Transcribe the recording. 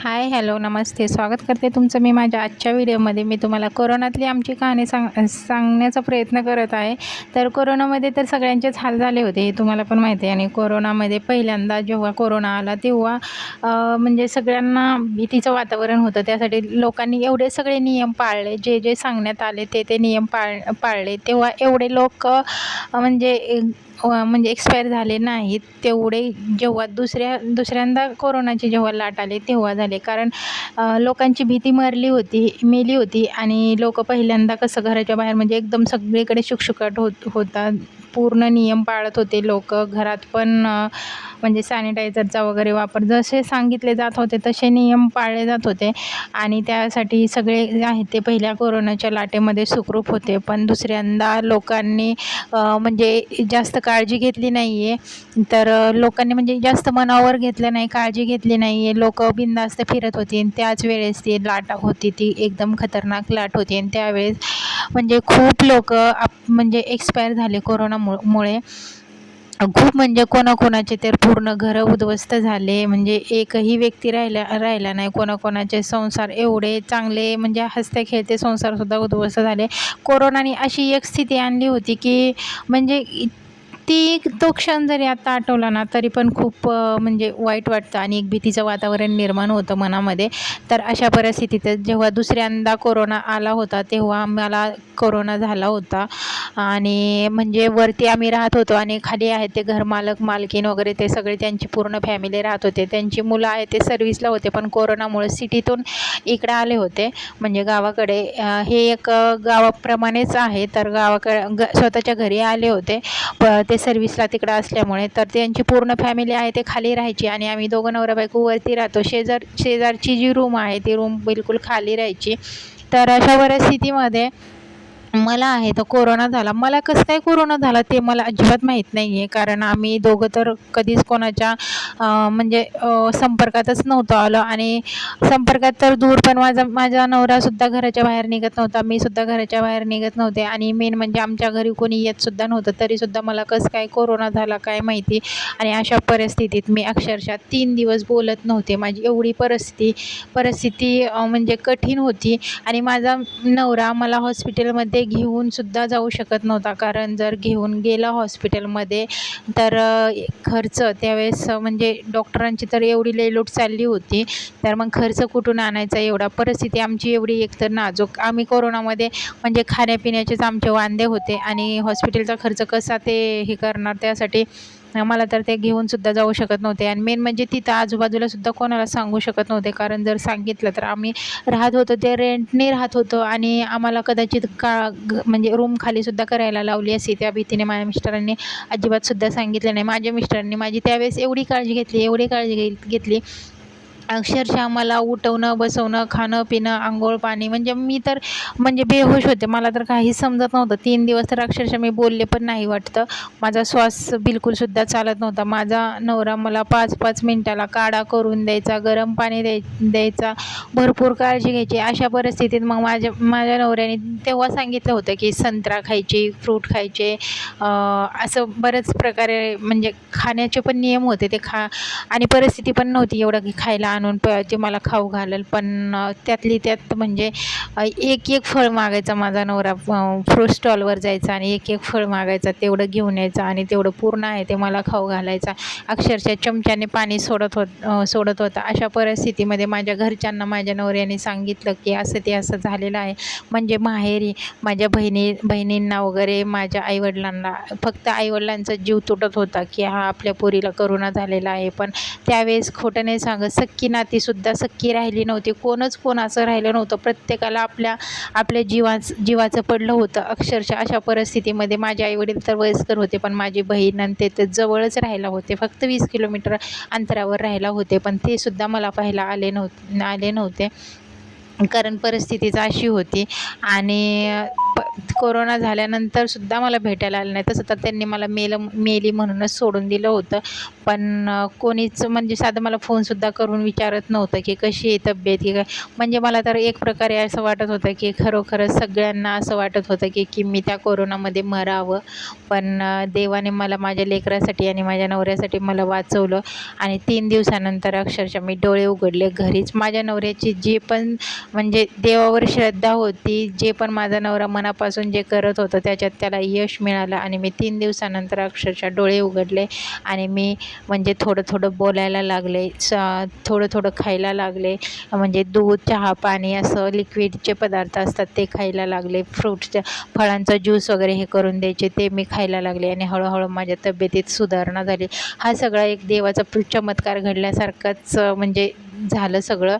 हाय, hello, नमस्ते. स्वागत करते तुमचं मी माझ्या आजच्या व्हिडिओमध्ये. मी तुम्हाला कोरोनातली आमची कहाणी सांगण्याचा प्रयत्न करत आहे. तर कोरोनामध्ये तर सगळ्यांचेच हाल झाले होते, हे तुम्हाला पण माहिती आहे. आणि कोरोनामध्ये पहिल्यांदा जेव्हा कोरोना आला तेव्हा म्हणजे सगळ्यांना भीतीचं वातावरण होतं. त्यासाठी लोकांनी एवढे सगळे नियम पाळले, जे जे सांगण्यात आले ते नियम पाळले. तेव्हा एवढे लोक म्हणजे एक्सपायर झाले नाहीत तेवढे जेव्हा दुसऱ्यांदा कोरोनाची जेव्हा लाट आली तेव्हा झाले. कारण लोकांची भीती मेली होती आणि लोक पहिल्यांदा कसं घराच्या बाहेर म्हणजे एकदम सगळीकडे शुकशुकाट होता. पूर्ण नियम पाळत होते लोक. घरात पण म्हणजे सॅनिटायझरचा वगैरे वापर जसे सांगितले जात होते तसे नियम पाळले जात होते. आणि त्यासाठी सगळे आहेत ते पहिल्या कोरोनाच्या लाटेमध्ये सुखरूप होते. पण दुसऱ्यांदा लोकांनी म्हणजे जास्त काळजी घेतली नाही आहे. तर लोकांनी म्हणजे जास्त मनावर घेतलं नाही, काळजी घेतली नाही आहे. लोक बिनधास्त फिरत होती आणि त्याच वेळेस ती लाट होती, ती एकदम खतरनाक लाट होती. आणि त्यावेळेस म्हणजे खूप लोक म्हणजे एक्सपायर झाले कोरोनामुळे. खूप म्हणजे कोणाकोणाचे तर पूर्ण घरं उद्ध्वस्त झाले. म्हणजे एकही व्यक्ती राहिला नाही. कोणाकोणाचे संसार एवढे चांगले म्हणजे हसते खेळते संसारसुद्धा उद्ध्वस्त झाले. कोरोनाने अशी एक स्थिती आणली होती की म्हणजे तो क्षण जरी आता आठवला ना तरी पण खूप म्हणजे वाईट वाटतं आणि एक भीतीचं वातावरण निर्माण होतं मनामध्ये. तर अशा परिस्थितीत जेव्हा दुसऱ्यांदा कोरोना आला होता तेव्हा मला कोरोना झाला होता. आणि म्हणजे वरती आम्ही राहत होतो आणि खाली आहेत ते घरमालक मालकीण वगैरे ते सगळे त्यांची पूर्ण फॅमिली राहत होते. त्यांची मुलं आहेत ते सर्व्हिसला होते, पण कोरोनामुळे सिटीतून इकडे आले होते म्हणजे गावाकडे. हे एक गावाप्रमाणेच आहे. तर गावाकडे स्वतःच्या घरी आले होते ते सर्व्हिसला तिकडं असल्यामुळे. तर त्यांची पूर्ण फॅमिली आहे ते खाली राहायची आणि आम्ही दोघं नवरा बायको वरती राहतो. शेजारची जी रूम आहे ती रूम बिलकुल खाली राहायची. तर अशा परिस्थितीमध्ये मला आहे तो कोरोना झाला. मला कसं काय कोरोना झाला ते मला अजिबात माहीत नाही आहे. कारण आम्ही दोघं तर कधीच कोणाच्या म्हणजे संपर्कातच नव्हतो आलो. आणि संपर्कात तर दूर, पण माझा नवरासुद्धा घराच्या बाहेर निघत नव्हता, मी सुद्धा घराच्या बाहेर निघत नव्हते. आणि मेन म्हणजे आमच्या घरी कोणी येतसुद्धा नव्हतं. तरीसुद्धा मला कसं काय कोरोना झाला काय माहिती. आणि अशा परिस्थितीत मी अक्षरशः 3 दिवस बोलत नव्हते. माझी एवढी परिस्थिती म्हणजे कठीण होती. आणि माझा नवरा मला हॉस्पिटलमध्ये घेऊनसुद्धा जाऊ शकत नव्हता. कारण जर घेऊन गेला हॉस्पिटलमध्ये तर खर्च त्यावेळेस म्हणजे डॉक्टरांची तर एवढी लयलूट चालली होती. तर मग खर्च कुठून आणायचा एवढा. परिस्थिती आमची एवढी एकतर नाजूक. आम्ही कोरोनामध्ये म्हणजे खाण्यापिण्याचेच आमचे वांदे होते आणि हॉस्पिटलचा खर्च कसा ते हे करणार. त्यासाठी मला तर ते घेऊनसुद्धा जाऊ शकत नव्हते. आणि मेन म्हणजे तिथं आजूबाजूलासुद्धा कोणाला सांगू शकत नव्हते. कारण जर सांगितलं तर आम्ही राहत होतो ते रेंटने राहत होतो आणि आम्हाला कदाचित म्हणजे रूम खालीसुद्धा करायला लावली असती. त्या भीतीने माझ्या मिस्टरांनी अजिबातसुद्धा सांगितलं नाही. माझ्या मिस्टरांनी माझी त्यावेळेस एवढी काळजी घेतली अक्षरशः मला उठवणं बसवणं खाणं पिणं आंघोळ पाणी. म्हणजे मी तर म्हणजे बेहोश होते. मला तर काहीच समजत नव्हतं. 3 दिवस तर अक्षरशः मी बोलले पण नाही वाटतं. माझा श्वास बिलकुलसुद्धा चालत नव्हता. माझा नवरा मला 5-5 मिनिटाला काढा करून द्यायचा, गरम पाणी द्यायचा, भरपूर काळजी घ्यायची. अशा परिस्थितीत मग माझ्या नवऱ्याने तेव्हा सांगितलं होतं की संत्रा खायची, फ्रूट खायचे, असं बऱ्याच प्रकारे म्हणजे खाण्याचे पण नियम होते ते आणि परिस्थिती पण नव्हती एवढं की खायला आणून ते मला खाऊ घालेल. पण त्यातली त्यात म्हणजे एक फळ मागायचा माझा नवरा. फ्रूट स्टॉलवर जायचा आणि एक फळ मागायचा, तेवढं घेऊन यायचं आणि तेवढं पूर्ण आहे ते मला खाऊ घालायचा. अक्षरशः चमच्याने पाणी सोडत होता. अशा परिस्थितीमध्ये माझ्या घरच्यांना माझ्या नवऱ्याने सांगितलं की असं झालेलं आहे. म्हणजे माहेरी माझ्या बहिणींना वगैरे माझ्या आईवडिलांना, फक्त आईवडिलांचा जीव तुटत होता की हा आपल्या पोरीला कोरोना झालेला आहे. पण त्यावेळेस खोटं नाही सांगत, सख्खी नातीसुद्धा सख्खी राहिली नव्हती. कोणच कोणाचं राहिलं नव्हतं. प्रत्येकाला आपल्या जीवाचं पडलं होतं अक्षरशः. अशा परिस्थितीमध्ये माझे आईवडील तर वयस्कर होते, पण माझी बहीण आणि ते जवळच राहायला होते, फक्त 20 किलोमीटर अंतरावर राहायला होते. पण ते सुद्धा मला पाहायला आले नव्हते कारण परिस्थितीच अशी होती. आणि कोरोना झाल्यानंतरसुद्धा मला भेटायला आले नाही. तसं तर त्यांनी मला मेली म्हणूनच सोडून दिलं होतं. पण कोणीच म्हणजे साधं मला फोनसुद्धा करून विचारत नव्हतं की कशी आहे तब्येत की काय. म्हणजे मला तर एक प्रकारे असं वाटत होतं की खरोखरच सगळ्यांना असं वाटत होतं की मी त्या कोरोनामध्ये मरावं. पण देवाने मला माझ्या लेकरासाठी आणि माझ्या नवऱ्यासाठी मला वाचवलं आणि 3 दिवसानंतर अक्षरशः मी डोळे उघडले घरीच. माझ्या नवऱ्याची जी पण म्हणजे देवावर श्रद्धा होती, जे पण माझा नवरा मनापासून जे करत होतं त्याच्यात त्याला यश मिळालं आणि मी 3 दिवसानंतर अक्षरशः डोळे उघडले आणि मी म्हणजे थोडं-थोडं बोलायला लागले, थोडं-थोडं खायला लागले. म्हणजे दूध, चहा, पाणी असं लिक्विडचे पदार्थ असतात ते खायला लागले. फ्रुट्सच्या फळांचा ज्यूस वगैरे हे करून द्यायचे ते मी खायला लागले आणि हळूहळू माझ्या तब्येतीत सुधारणा झाली. हा सगळा एक देवाचा चमत्कार घडल्यासारखंच म्हणजे झालं सगळं.